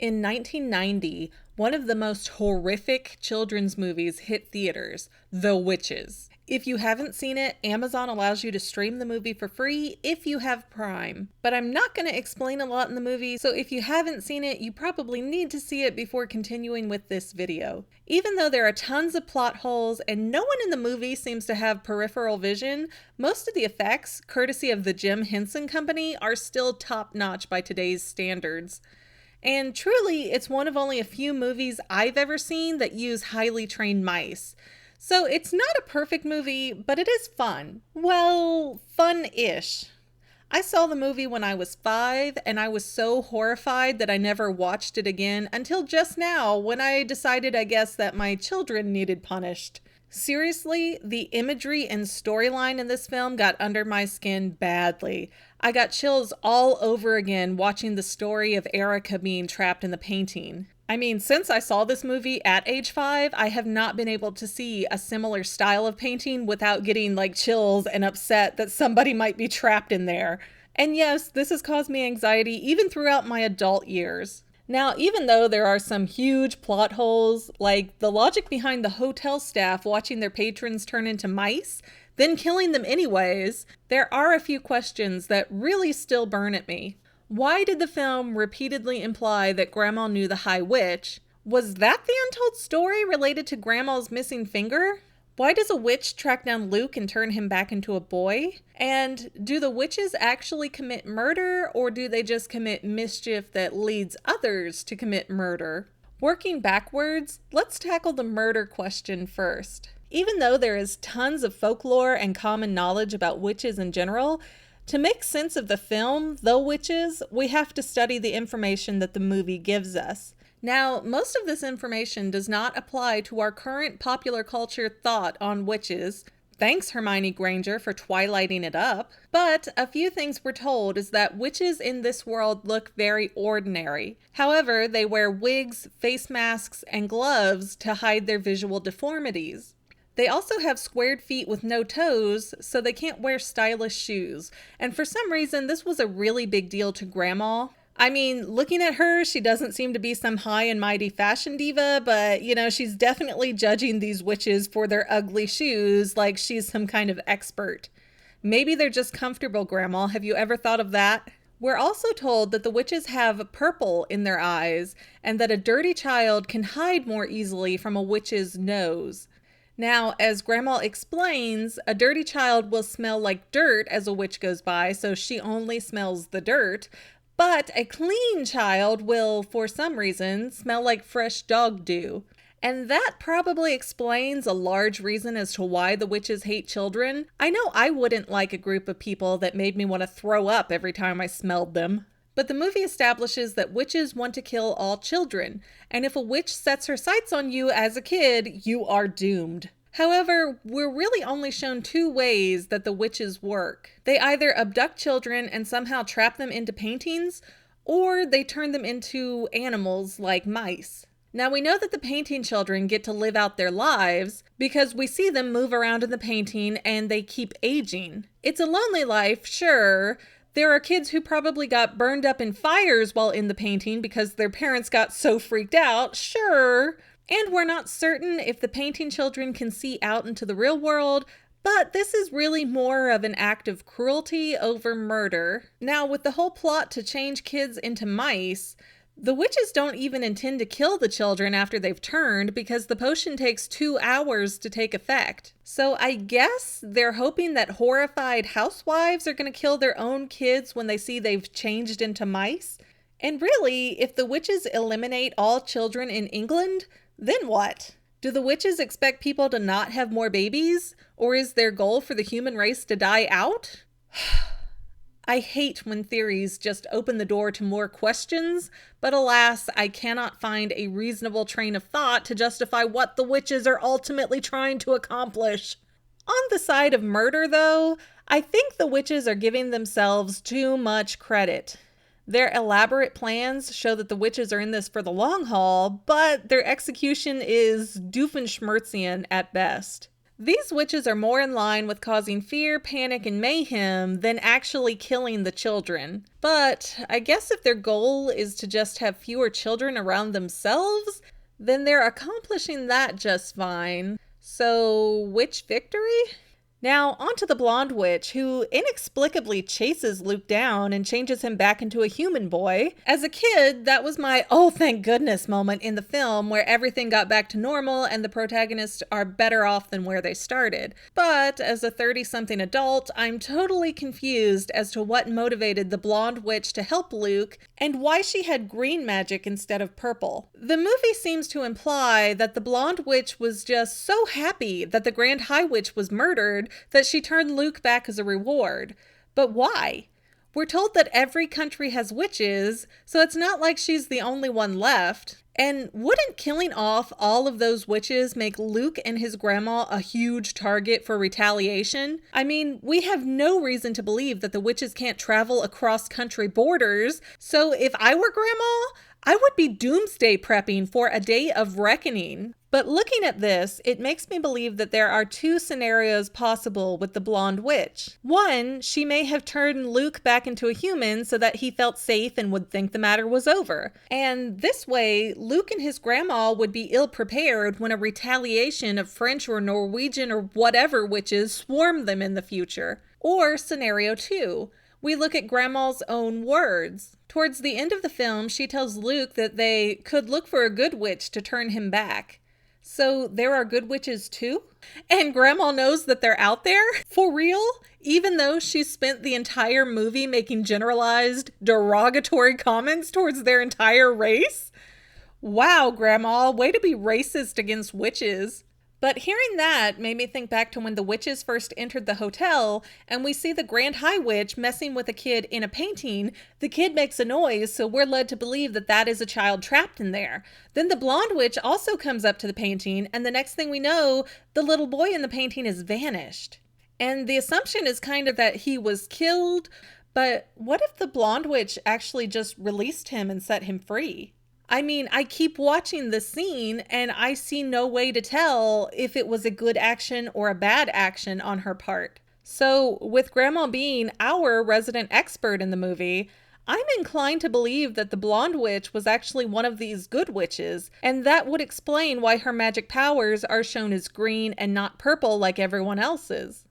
In 1990, one of the most horrific children's movies hit theaters, The Witches. If you haven't seen it, Amazon allows you to stream the movie for free if you have Prime. But I'm not going to explain a lot in the movie, so if you haven't seen it, you probably need to see it before continuing with this video. Even though there are tons of plot holes and no one in the movie seems to have peripheral vision, most of the effects, courtesy of the Jim Henson Company, are still top-notch by today's standards. And truly, it's one of only a few movies I've ever seen that use highly trained mice. So it's not a perfect movie, but it is fun. Well, fun-ish. I saw the movie when I was 5, and I was so horrified that I never watched it again until just now when I decided, I guess, that my children needed punished. Seriously, the imagery and storyline in this film got under my skin badly. I got chills all over again watching the story of Erica being trapped in the painting. I mean, since I saw this movie at age 5, I have not been able to see a similar style of painting without getting chills and upset that somebody might be trapped in there. And yes, this has caused me anxiety even throughout my adult years. Now, even though there are some huge plot holes, like the logic behind the hotel staff watching their patrons turn into mice, then killing them anyways, there are a few questions that really still burn at me. Why did the film repeatedly imply that Grandma knew the High Witch? Was that the untold story related to Grandma's missing finger? Why does a witch track down Luke and turn him back into a boy? And do the witches actually commit murder, or do they just commit mischief that leads others to commit murder? Working backwards, let's tackle the murder question first. Even though there is tons of folklore and common knowledge about witches in general, to make sense of the film, The Witches, we have to study the information that the movie gives us. Now, most of this information does not apply to our current popular culture thought on witches. Thanks, Hermione Granger, for twilighting it up. But a few things we're told is that witches in this world look very ordinary. However, they wear wigs, face masks, and gloves to hide their visual deformities. They also have squared feet with no toes, so they can't wear stylish shoes. And for some reason, this was a really big deal to Grandma. I mean, looking at her, she doesn't seem to be some high and mighty fashion diva, but, she's definitely judging these witches for their ugly shoes like she's some kind of expert. Maybe they're just comfortable, Grandma. Have you ever thought of that? We're also told that the witches have purple in their eyes, and that a dirty child can hide more easily from a witch's nose. Now, as Grandma explains, a dirty child will smell like dirt as a witch goes by, so she only smells the dirt. But a clean child will, for some reason, smell like fresh dog dew. And that probably explains a large reason as to why the witches hate children. I know I wouldn't like a group of people that made me want to throw up every time I smelled them. But the movie establishes that witches want to kill all children, and if a witch sets her sights on you as a kid, you are doomed. However, we're really only shown 2 ways that the witches work. They either abduct children and somehow trap them into paintings, or they turn them into animals like mice. Now, we know that the painting children get to live out their lives because we see them move around in the painting and they keep aging. It's a lonely life, sure. There are kids who probably got burned up in fires while in the painting because their parents got so freaked out, sure. And we're not certain if the painting children can see out into the real world, but this is really more of an act of cruelty over murder. Now, with the whole plot to change kids into mice, the witches don't even intend to kill the children after they've turned because the potion takes 2 hours to take effect. So I guess they're hoping that horrified housewives are going to kill their own kids when they see they've changed into mice. And really, if the witches eliminate all children in England, then what? Do the witches expect people to not have more babies? Or is their goal for the human race to die out? I hate when theories just open the door to more questions, but alas, I cannot find a reasonable train of thought to justify what the witches are ultimately trying to accomplish. On the side of murder, though, I think the witches are giving themselves too much credit. Their elaborate plans show that the witches are in this for the long haul, but their execution is Doofenshmirtzian at best. These witches are more in line with causing fear, panic, and mayhem than actually killing the children. But I guess if their goal is to just have fewer children around themselves, then they're accomplishing that just fine. So, witch victory? Now, on to the blonde witch, who inexplicably chases Luke down and changes him back into a human boy. As a kid, that was my oh thank goodness moment in the film, where everything got back to normal and the protagonists are better off than where they started. But as a 30-something adult, I'm totally confused as to what motivated the blonde witch to help Luke and why she had green magic instead of purple. The movie seems to imply that the blonde witch was just so happy that the Grand High Witch was murdered that she turned Luke back as a reward. But why? We're told that every country has witches, so it's not like she's the only one left. And wouldn't killing off all of those witches make Luke and his grandma a huge target for retaliation? I mean, we have no reason to believe that the witches can't travel across country borders, so if I were grandma, I would be doomsday prepping for a day of reckoning. But looking at this, it makes me believe that there are two scenarios possible with the blonde witch. One, she may have turned Luke back into a human so that he felt safe and would think the matter was over. And this way, Luke and his grandma would be ill-prepared when a retaliation of French or Norwegian or whatever witches swarm them in the future. Or scenario two, we look at Grandma's own words. Towards the end of the film, she tells Luke that they could look for a good witch to turn him back. So there are good witches too? And Grandma knows that they're out there? For real? Even though she spent the entire movie making generalized, derogatory comments towards their entire race? Wow, Grandma, way to be racist against witches. But hearing that made me think back to when the witches first entered the hotel and we see the Grand High Witch messing with a kid in a painting. The kid makes a noise, so we're led to believe that that is a child trapped in there. Then the blonde witch also comes up to the painting, and the next thing we know, the little boy in the painting is vanished. And the assumption is kind of that he was killed, but what if the blonde witch actually just released him and set him free? I mean, I keep watching the scene and I see no way to tell if it was a good action or a bad action on her part. So, with Grandma being our resident expert in the movie, I'm inclined to believe that the blonde witch was actually one of these good witches, and that would explain why her magic powers are shown as green and not purple like everyone else's.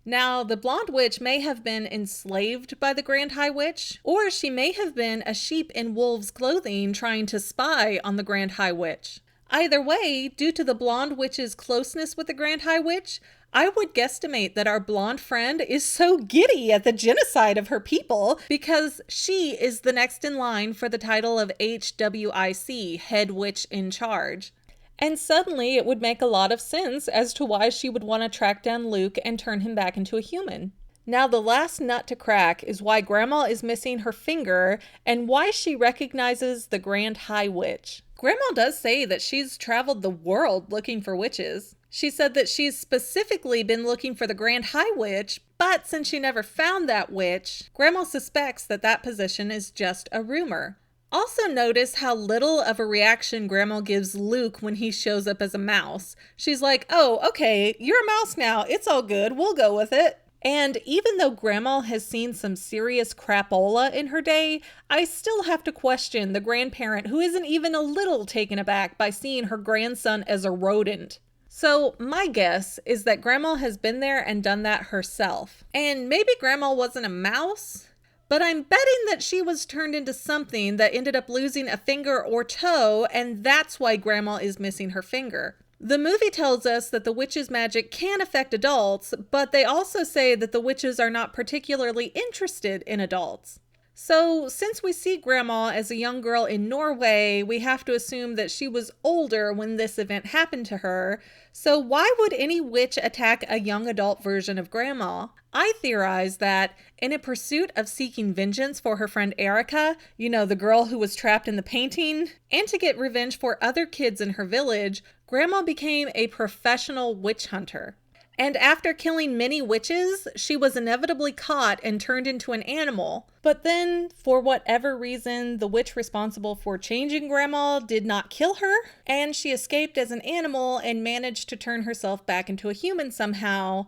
Now, the blonde witch may have been enslaved by the Grand High Witch, or she may have been a sheep in wolf's clothing trying to spy on the Grand High Witch. Either way, due to the blonde witch's closeness with the Grand High Witch, I would guesstimate that our blonde friend is so giddy at the genocide of her people because she is the next in line for the title of HWIC, Head Witch in Charge. And suddenly it would make a lot of sense as to why she would want to track down Luke and turn him back into a human. Now, the last nut to crack is why Grandma is missing her finger and why she recognizes the Grand High Witch. Grandma does say that she's traveled the world looking for witches. She said that she's specifically been looking for the Grand High Witch, but since she never found that witch, Grandma suspects that that position is just a rumor. Also notice how little of a reaction Grandma gives Luke when he shows up as a mouse. She's like, oh, okay, you're a mouse now. It's all good. We'll go with it. And even though Grandma has seen some serious crapola in her day, I still have to question the grandparent who isn't even a little taken aback by seeing her grandson as a rodent. So my guess is that Grandma has been there and done that herself. And maybe Grandma wasn't a mouse, but I'm betting that she was turned into something that ended up losing a finger or toe, and that's why Grandma is missing her finger. The movie tells us that the witch's magic can affect adults, but they also say that the witches are not particularly interested in adults. So, since we see Grandma as a young girl in Norway, we have to assume that she was older when this event happened to her. So why would any witch attack a young adult version of Grandma? I theorize that in a pursuit of seeking vengeance for her friend Erica, the girl who was trapped in the painting, and to get revenge for other kids in her village, Grandma became a professional witch hunter. And after killing many witches, she was inevitably caught and turned into an animal. But then, for whatever reason, the witch responsible for changing Grandma did not kill her, and she escaped as an animal and managed to turn herself back into a human somehow.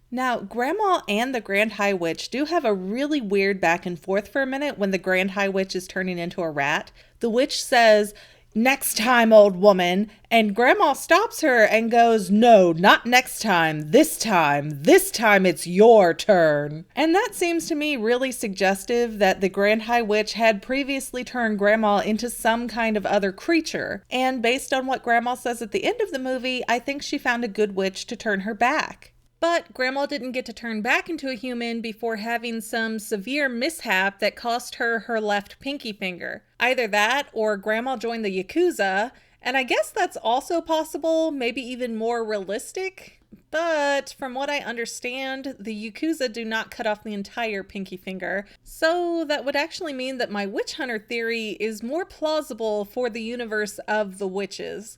Now, Grandma and the Grand High Witch do have a really weird back and forth for a minute when the Grand High Witch is turning into a rat. The witch says, "Next time, old woman," and Grandma stops her and goes, "No, not next time. This time it's your turn." And that seems to me really suggestive that the Grand High Witch had previously turned Grandma into some kind of other creature. And based on what Grandma says at the end of the movie, I think she found a good witch to turn her back. But Grandma didn't get to turn back into a human before having some severe mishap that cost her her left pinky finger. Either that or Grandma joined the Yakuza, and I guess that's also possible, maybe even more realistic. But from what I understand, the Yakuza do not cut off the entire pinky finger, so that would actually mean that my witch hunter theory is more plausible for the universe of the witches.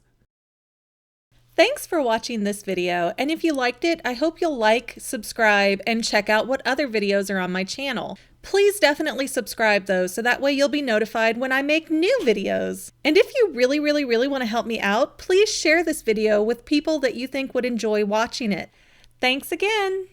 Thanks for watching this video, and if you liked it, I hope you'll like, subscribe, and check out what other videos are on my channel. Please definitely subscribe though, so that way you'll be notified when I make new videos. And if you really want to help me out, please share this video with people that you think would enjoy watching it. Thanks again!